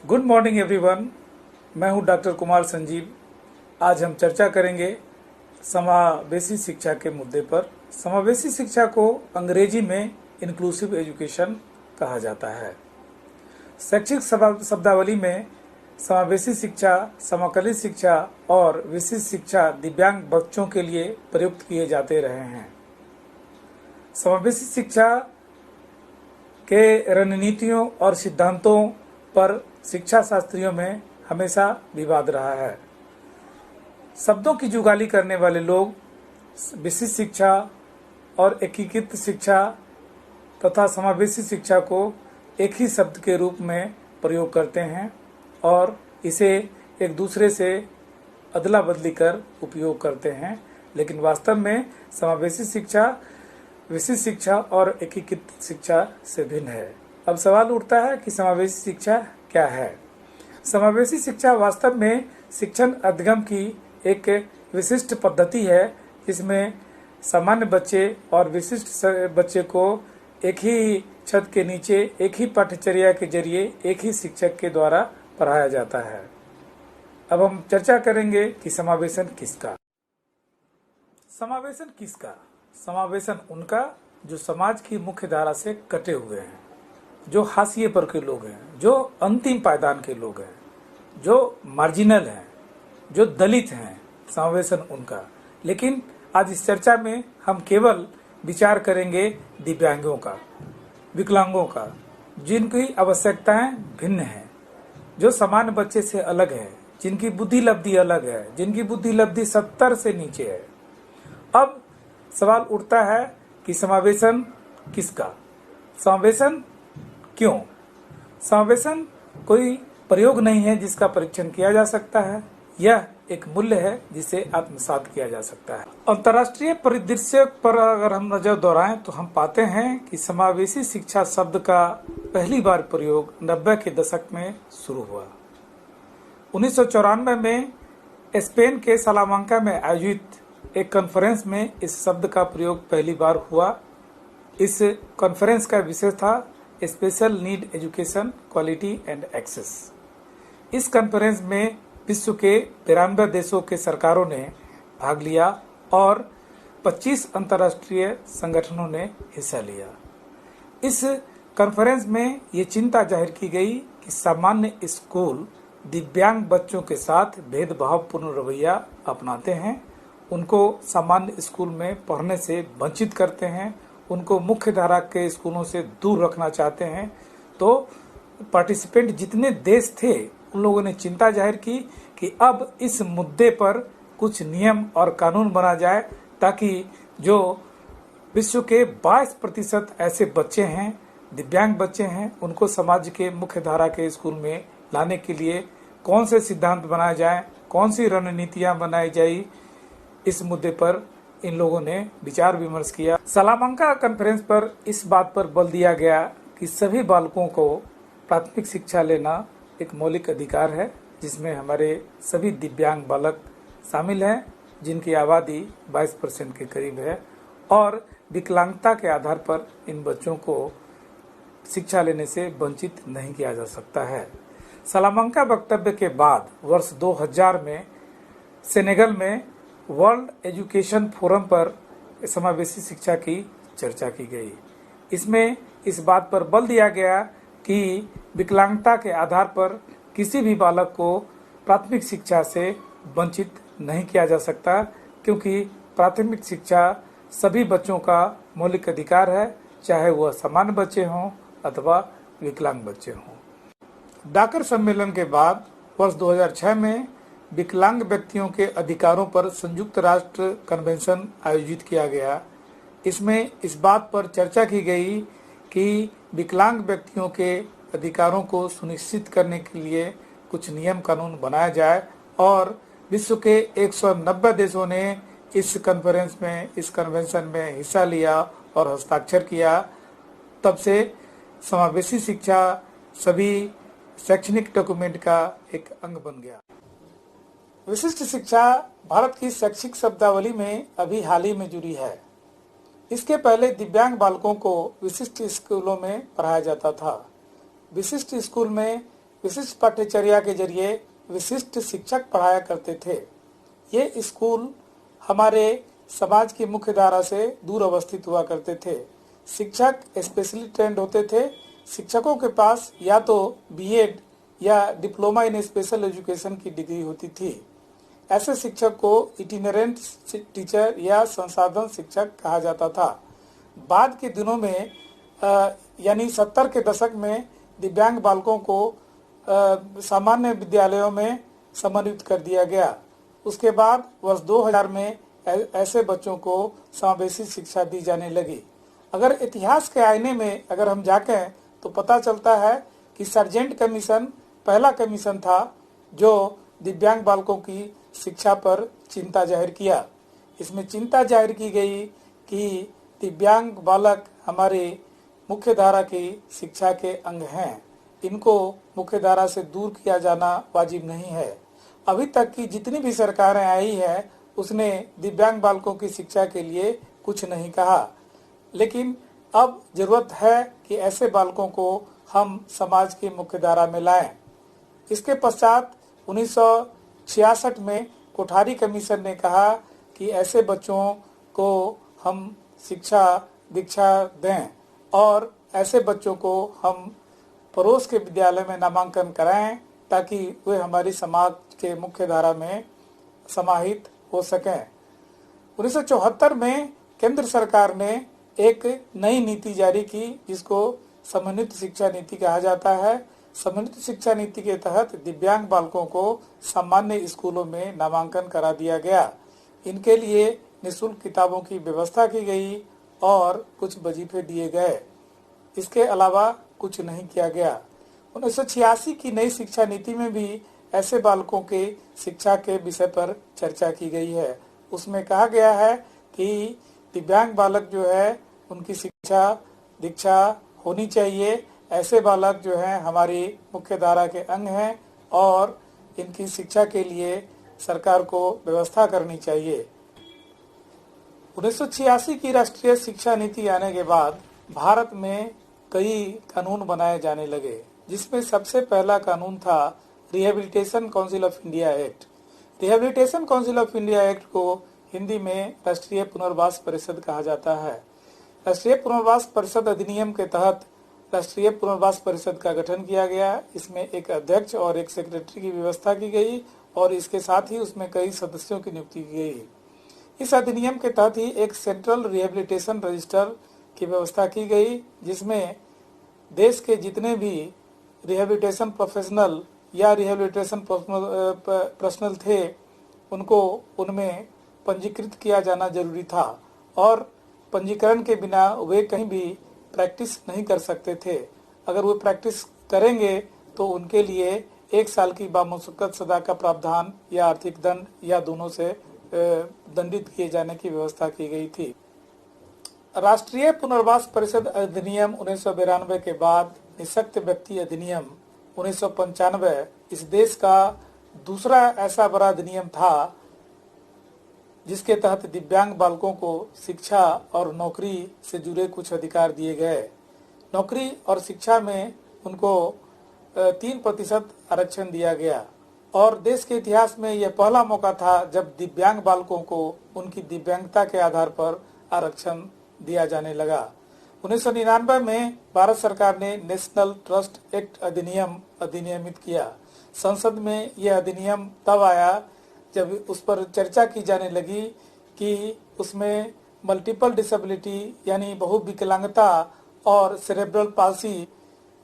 Good morning everyone. मैं हूं doctor Kumar Sanjeev. आज हम चर्चा करेंगे समावेशी शिक्षा के मुद्दे पर। समावेशी शिक्षा को अंग्रेजी में इंक्लूसिव एजुकेशन कहा जाता है। शैक्षिक शब्दावली में समावेशी शिक्षा, समकालीन शिक्षा और विशिष्ट शिक्षा दिव्यांग बच्चों के लिए प्रयुक्त किए जाते रहे हैं। समावेशी शिक्षा के रणनीतियों और सिद्धांतों पर शिक्षा शास्त्रियों में हमेशा विवाद रहा है। शब्दों की जुगाली करने वाले लोग विशिष्ट शिक्षा और एकीकृत शिक्षा तथा समावेशी शिक्षा को एक ही शब्द के रूप में प्रयोग करते हैं और इसे एक दूसरे से अदला बदली कर उपयोग करते हैं, लेकिन वास्तव में समावेशी शिक्षा विशिष्ट शिक्षा और एकीकृत शिक्षा से भिन्न है। अब सवाल उठता है कि समावेशी शिक्षा क्या है। समावेशी शिक्षा वास्तव में शिक्षण अधिगम की एक विशिष्ट पद्धति है, जिसमें सामान्य बच्चे और विशिष्ट बच्चे को एक ही छत के नीचे एक ही पाठ्यचर्या के जरिए एक ही शिक्षक के द्वारा पढ़ाया जाता है। अब हम चर्चा करेंगे कि समावेशन किसका। समावेशन किसका? समावेशन उनका जो समाज की मुख्य धारा से कटे हुए हैं, जो हाशिए पर के लोग हैं, जो अंतिम पायदान के लोग हैं, जो मार्जिनल हैं, जो दलित हैं। समावेशन उनका। लेकिन आज इस चर्चा में हम केवल विचार करेंगे दिव्यांगों का, विकलांगों का, जिनकी आवश्यकताएं भिन्न हैं, जो सामान्य बच्चे से अलग है, जिनकी बुद्धि लब्धि अलग है, जिनकी बुद्धि लब्धि 70 से नीचे है। अब सवाल उठता है कि समावेशन किसका? समावेशन क्यों? समावेशन कोई प्रयोग नहीं है जिसका परीक्षण किया जा सकता है। यह एक मूल्य है जिसे आत्मसात किया जा सकता है। अंतर्राष्ट्रीय परिदृश्य पर अगर हम नजर दौड़ाएं तो हम पाते हैं कि समावेशी शिक्षा शब्द का पहली बार प्रयोग 90 के दशक में शुरू हुआ। 1994 में स्पेन के सलामांका में आयोजित एक कॉन्फ्रेंस में इस शब्द का प्रयोग पहली बार हुआ। इस कॉन्फ्रेंस का विषय था special need education, quality and access. इस कॉन्फ्रेंस में विश्व के 93 देशों के सरकारों ने भाग लिया और 25 अंतर्राष्ट्रीय संगठनों ने हिस्सा लिया। इस कॉन्फ्रेंस में ये चिंता जाहिर की गई कि सामान्य स्कूल दिव्यांग बच्चों के साथ भेदभावपूर्ण रवैया अपनाते हैं, उनको सामान्य स्कूल में पढ़ने से वंचित करते हैं, उनको मुख्य धारा के स्कूलों से दूर रखना चाहते हैं। तो पार्टिसिपेंट जितने देश थे उन लोगों ने चिंता जाहिर की कि अब इस मुद्दे पर कुछ नियम और कानून बना जाए, ताकि जो विश्व के 22% ऐसे बच्चे हैं, दिव्यांग बच्चे हैं, उनको समाज के मुख्य धारा के स्कूल में लाने के लिए कौन से सिद्धांत बनाए जाएं, कौन सी रणनीतियां बनाई जाए। इस मुद्दे पर इन लोगों ने विचार विमर्श किया। सलामांका कॉन्फ्रेंस पर इस बात पर बल दिया गया कि सभी बालकों को प्राथमिक शिक्षा लेना एक मौलिक अधिकार है, जिसमें हमारे सभी दिव्यांग बालक शामिल हैं, जिनकी आबादी 22% के करीब है, और विकलांगता के आधार पर इन बच्चों को शिक्षा लेने से वंचित नहीं किया जा सकता है। सलामांका वक्तव्य के बाद वर्ष 2000 में सेनेगल में वर्ल्ड एजुकेशन फोरम पर समावेशी शिक्षा की चर्चा की गई। इसमें इस बात पर बल दिया गया कि विकलांगता के आधार पर किसी भी बालक को प्राथमिक शिक्षा से वंचित नहीं किया जा सकता, क्योंकि प्राथमिक शिक्षा सभी बच्चों का मौलिक अधिकार है, चाहे वह सामान्य बच्चे हों अथवा विकलांग बच्चे हों। डाकर सम्मेलन के बाद वर्ष 2006 में विकलांग व्यक्तियों के अधिकारों पर संयुक्त राष्ट्र कन्वेंशन आयोजित किया गया। इसमें इस बात पर चर्चा की गई कि विकलांग व्यक्तियों के अधिकारों को सुनिश्चित करने के लिए कुछ नियम कानून बनाया जाए, और विश्व के 190 देशों ने इस कन्वेंशन में हिस्सा लिया और हस्ताक्षर किया। तब से समावेशी शिक्षा सभी शैक्षणिक डॉक्यूमेंट का एक अंग बन गया। विशिष्ट शिक्षा भारत की शैक्षिक शब्दावली में अभी हाल ही में जुड़ी है। इसके पहले दिव्यांग बालकों को विशिष्ट स्कूलों में पढ़ाया जाता था। विशिष्ट स्कूल में विशिष्ट पाठ्यचर्या के जरिए विशिष्ट शिक्षक पढ़ाया करते थे। ये स्कूल हमारे समाज की मुख्य धारा से दूर अवस्थित हुआ करते थे। शिक्षक स्पेशली ट्रेंड होते थे। शिक्षकों के पास या तो बीएड या डिप्लोमा इन स्पेशल एजुकेशन की डिग्री होती थी। ऐसे शिक्षक को इटिनरेंट टीचर या संसाधन शिक्षक कहा जाता था। बाद के दिनों में यानी 70 के दशक में दिव्यांग बालकों को सामान्य विद्यालयों में समन्वित कर दिया गया। उसके बाद वर्ष 2000 में ऐसे बच्चों को समावेशी शिक्षा दी जाने लगी। अगर इतिहास के आईने में अगर हम झांकें तो पता चलता है कि सर्जेंट कमीशन पहला कमीशन था जो दिव्यांग बालकों की शिक्षा पर चिंता जाहिर किया। इसमें चिंता जाहिर की गई कि दिव्यांग बालक हमारे मुख्य धारा की शिक्षा के अंग हैं, इनको मुख्य धारा से दूर किया जाना वाजिब नहीं है। अभी तक की जितनी भी सरकारें आई है उसने दिव्यांग बालकों की शिक्षा के लिए कुछ नहीं कहा, लेकिन अब जरूरत है कि ऐसे बालकों को हम समाज की मुख्य धारा में लाएं। इसके पश्चात 1966 में कोठारी कमीशन ने कहा कि ऐसे बच्चों को हम शिक्षा दीक्षा दें और ऐसे बच्चों को हम पड़ोस के विद्यालय में नामांकन कराएं ताकि वे हमारी समाज के मुख्य धारा में समाहित हो सकें। 1974 में केंद्र सरकार ने एक नई नीति जारी की जिसको समन्वित शिक्षा नीति कहा जाता है। समन्वित शिक्षा नीति के तहत दिव्यांग बालकों को सामान्य स्कूलों में नामांकन करा दिया गया। इनके लिए निःशुल्क किताबों की व्यवस्था की गई और कुछ वजीफे दिए गए। इसके अलावा कुछ नहीं किया गया। 1986 की नई शिक्षा नीति में भी ऐसे बालकों के शिक्षा के विषय पर चर्चा की गई है। उसमें कहा गया है कि दिव्यांग बालक जो है उनकी शिक्षा दीक्षा होनी चाहिए। ऐसे बालक जो हैं हमारी मुख्य धारा के अंग हैं और इनकी शिक्षा के लिए सरकार को व्यवस्था करनी चाहिए। 1986 की राष्ट्रीय शिक्षा नीति आने के बाद भारत में कई कानून बनाए जाने लगे, जिसमें सबसे पहला कानून था rehabilitation council of India act. Rehabilitation council of India act को हिंदी में राष्ट्रीय पुनर्वास परिषद कहा जाता है। राष्ट्रीय पुनर्वास परिषद अधिनियम के तहत राष्ट्रीय पुनर्वास परिषद का गठन किया गया। इसमें एक अध्यक्ष और एक सेक्रेटरी की व्यवस्था की गई और इसके साथ ही उसमें कई सदस्यों की नियुक्ति की गई। इस अधिनियम के तहत ही एक सेंट्रल रिहेबिलिटेशन रजिस्टर की व्यवस्था की गई, जिसमें देश के जितने भी रिहेबिलिटेशन प्रोफेशनल या रिहेबिलिटेशन पर्सनल थे उनको उनमें पंजीकृत किया जाना जरूरी था और पंजीकरण के बिना वे कहीं भी प्रैक्टिस नहीं कर सकते थे। अगर वे प्रैक्टिस करेंगे तो उनके लिए 1 साल की बामुशक्कत सजा का प्रावधान या आर्थिक दंड या दोनों से दंडित किए जाने की व्यवस्था की गई थी। राष्ट्रीय पुनर्वास परिषद अधिनियम 1992 के बाद निःशक्त व्यक्ति अधिनियम 1995 इस देश का दूसरा ऐसा बड़ा अधिनियम था जिसके तहत दिव्यांग बालकों को शिक्षा और नौकरी से जुड़े कुछ अधिकार दिए गए। नौकरी और शिक्षा में उनको 3% आरक्षण दिया गया और देश के इतिहास में यह पहला मौका था जब दिव्यांग बालकों को उनकी दिव्यांगता के आधार पर आरक्षण दिया जाने लगा। 1999 में भारत सरकार ने नेशनल ट्रस्ट एक्ट अधिनियमित किया। संसद में यह अधिनियम तब आया जब उस पर चर्चा की जाने लगी कि उसमें मल्टीपल डिसेबिलिटी यानी बहुविकलांगता और सेरेब्रल पाल्सी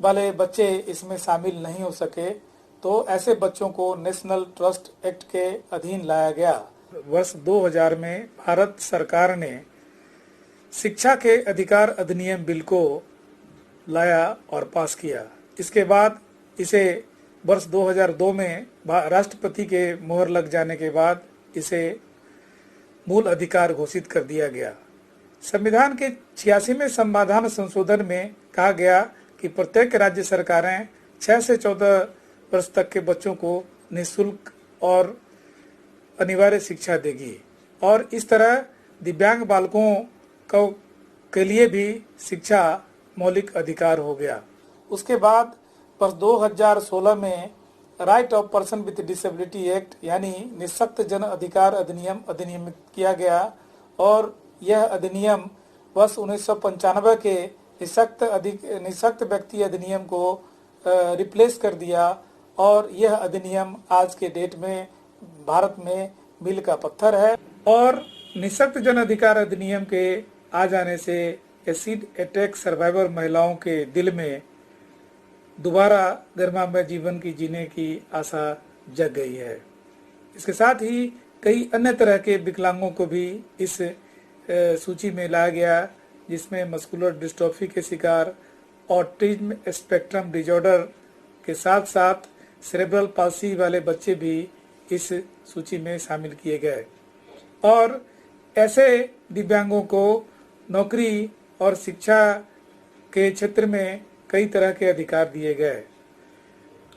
वाले बच्चे इसमें शामिल नहीं हो सके, तो ऐसे बच्चों को नेशनल ट्रस्ट एक्ट के अधीन लाया गया। वर्ष 2000 में भारत सरकार ने शिक्षा के अधिकार अधिनियम बिल को लाया और पास किया। इसके बाद इसे वर्ष 2002 में राष्ट्रपति के मोहर लग जाने के बाद इसे मूल अधिकार घोषित कर दिया गया। संविधान के 86वें संविधान संशोधन में कहा गया कि प्रत्येक राज्य सरकारें 6 से 14 वर्ष तक के बच्चों को निःशुल्क और अनिवार्य शिक्षा देगी और इस तरह दिव्यांग बालकों के लिए भी शिक्षा मौलिक अधिकार हो गया। उसके बाद वर्ष 2016 में right of person with disability act यानी निःशक्त जन अधिकार अधिनियम अधिनियमित किया गया और यह अधिनियम वर्ष 1995 के निःशक्त व्यक्ति अधिनियम को रिप्लेस कर दिया और यह अधिनियम आज के डेट में भारत में मील का पत्थर है। और निःशक्त जन अधिकार अधिनियम के आ जाने से एसिड अटैक सर्वाइवर महिलाओं के दिल में दोबारा गरिमामय जीवन की जीने की आशा जग गई है। इसके साथ ही कई अन्य तरह के विकलांगों को भी इस सूची में लाया गया, जिसमें मस्कुलर डिस्ट्रोफी के शिकार, ऑटिज्म स्पेक्ट्रम डिजॉर्डर के साथ साथ सेरेब्रल पाल्सी वाले बच्चे भी इस सूची में शामिल किए गए। और ऐसे दिव्यांगों को नौकरी और शिक्षा के क्षेत्र में कई तरह के अधिकार दिए गए।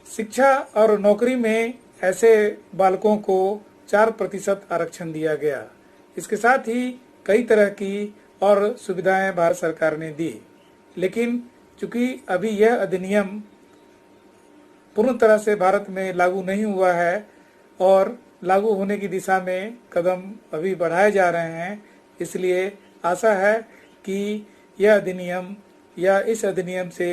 शिक्षा और नौकरी में ऐसे बालकों को 4% आरक्षण दिया गया। इसके साथ ही कई तरह की और सुविधाएं भारत सरकार ने दी, लेकिन चूंकि अभी यह अधिनियम पूर्ण तरह से भारत में लागू नहीं हुआ है और लागू होने की दिशा में कदम अभी बढ़ाए जा रहे हैं, इसलिए आशा है कि यह अधिनियम या इस अधिनियम से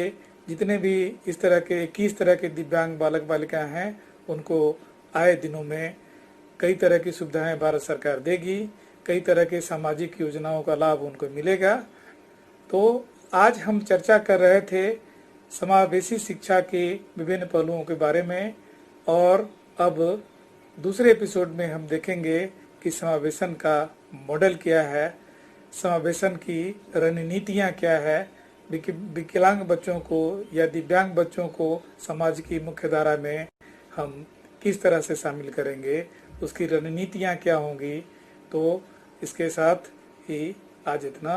जितने भी इस तरह के 21 तरह के दिव्यांग बालक बालिकाएं हैं उनको आए दिनों में कई तरह की सुविधाएं भारत सरकार देगी, कई तरह के सामाजिक योजनाओं का लाभ उनको मिलेगा। तो आज हम चर्चा कर रहे थे समावेशी शिक्षा के विभिन्न पहलुओं के बारे में, और अब दूसरे एपिसोड में हम देखेंगे कि समावेशन का मॉडल क्या है, समावेशन की रणनीतियाँ क्या है, विकलांग बच्चों को या दिव्यांग बच्चों को समाज की मुख्य धारा में हम किस तरह से शामिल करेंगे, उसकी रणनीतियाँ क्या होंगी। तो इसके साथ ही आज इतना।